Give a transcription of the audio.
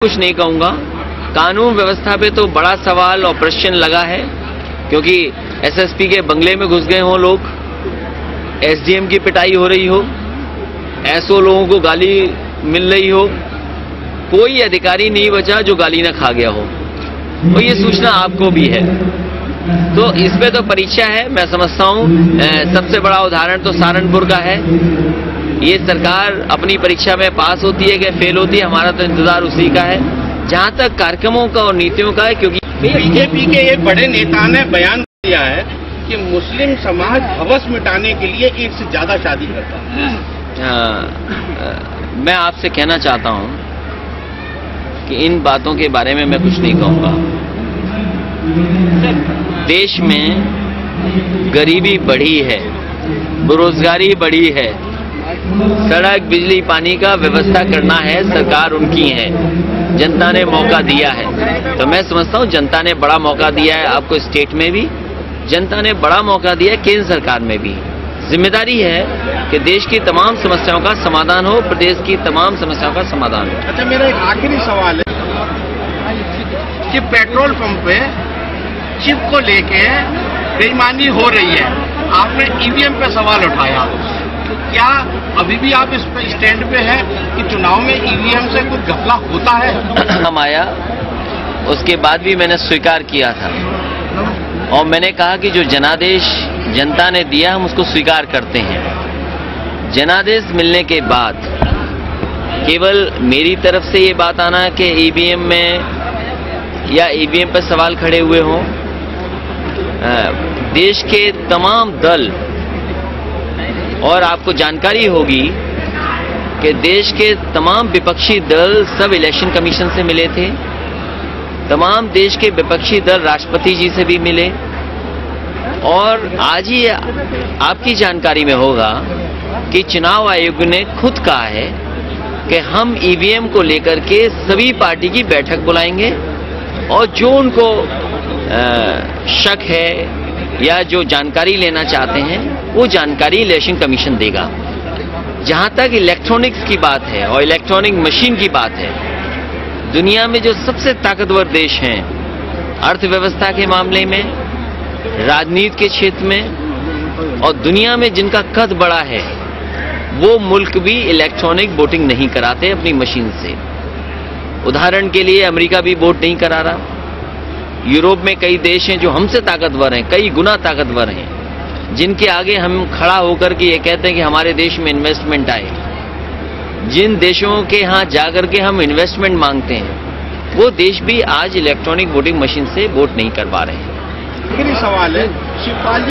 कुछ नहीं कहूंगा। कानून व्यवस्था पे तो बड़ा सवाल और प्रश्न लगा है, क्योंकि एसएसपी के बंगले में घुस गए हों लोग, एसडीएम की पिटाई हो रही हो, ऐसो लोगों को गाली मिल रही हो, कोई अधिकारी नहीं बचा जो गाली ना खा गया हो, और ये सूचना आपको भी है। तो इसमें तो परीक्षा है, मैं समझता हूं। सबसे बड़ा उदाहरण तो सहारनपुर का है। ये सरकार अपनी परीक्षा में पास होती है कि फेल होती है, हमारा तो इंतजार उसी का है। जहां तक कार्यक्रमों का और नीतियों का है, क्योंकि बीजेपी के एक बड़े नेता ने बयान दिया है कि मुस्लिम समाज हवस मिटाने के लिए एक से ज्यादा शादी करता है। मैं आपसे कहना चाहता हूं कि इन बातों के बारे में मैं कुछ नहीं कहूंगा। देश में गरीबी बढ़ी है, बेरोजगारी बढ़ी है, सड़क बिजली पानी का व्यवस्था करना है, सरकार उनकी है, जनता ने मौका दिया है। तो मैं समझता हूं जनता ने बड़ा मौका दिया है आपको, स्टेट में भी जनता ने बड़ा मौका दिया है, केंद्र सरकार में भी। जिम्मेदारी है कि देश की तमाम समस्याओं का समाधान हो, प्रदेश की तमाम समस्याओं का समाधान हो। अच्छा, मेरा एक आखिरी सवाल है कि पेट्रोल पंप पे चिप को लेके बेईमानी हो रही है, आपने ईवीएम पे सवाल उठाया, क्या अभी भी आप इस स्टैंड पे हैं कि चुनाव में ईवीएम से कुछ घपला होता है? हम आया उसके बाद भी मैंने स्वीकार किया था, और मैंने कहा कि जो जनादेश जनता ने दिया हम उसको स्वीकार करते हैं। जनादेश मिलने के बाद केवल मेरी तरफ से ये बात आना कि ईवीएम में या ईवीएम पर सवाल खड़े हुए हों, देश के तमाम दल, और आपको जानकारी होगी कि देश के तमाम विपक्षी दल सब इलेक्शन कमीशन से मिले थे, तमाम देश के विपक्षी दल राष्ट्रपति जी से भी मिले, और आज ही आपकी जानकारी में होगा कि चुनाव आयोग ने खुद कहा है कि हम ईवीएम को लेकर के सभी पार्टी की बैठक बुलाएंगे, और जो उनको शक है या जो जानकारी लेना चाहते हैं वो जानकारी इलेक्शन कमीशन देगा। जहां तक इलेक्ट्रॉनिक्स की बात है और इलेक्ट्रॉनिक मशीन की बात है, दुनिया में जो सबसे ताकतवर देश हैं अर्थव्यवस्था के मामले में, राजनीति के क्षेत्र में, और दुनिया में जिनका कद बड़ा है, वो मुल्क भी इलेक्ट्रॉनिक वोटिंग नहीं कराते अपनी मशीन से। उदाहरण के लिए अमेरिका भी वोट नहीं करा रहा। यूरोप में कई देश हैं जो हमसे ताकतवर हैं, कई गुना ताकतवर हैं, जिनके आगे हम खड़ा होकर के ये कहते हैं कि हमारे देश में इन्वेस्टमेंट आए। जिन देशों के यहाँ जाकर के हम इन्वेस्टमेंट मांगते हैं, वो देश भी आज इलेक्ट्रॉनिक वोटिंग मशीन से वोट नहीं करवा रहे हैं। आखिरी सवाल है, शिवपाल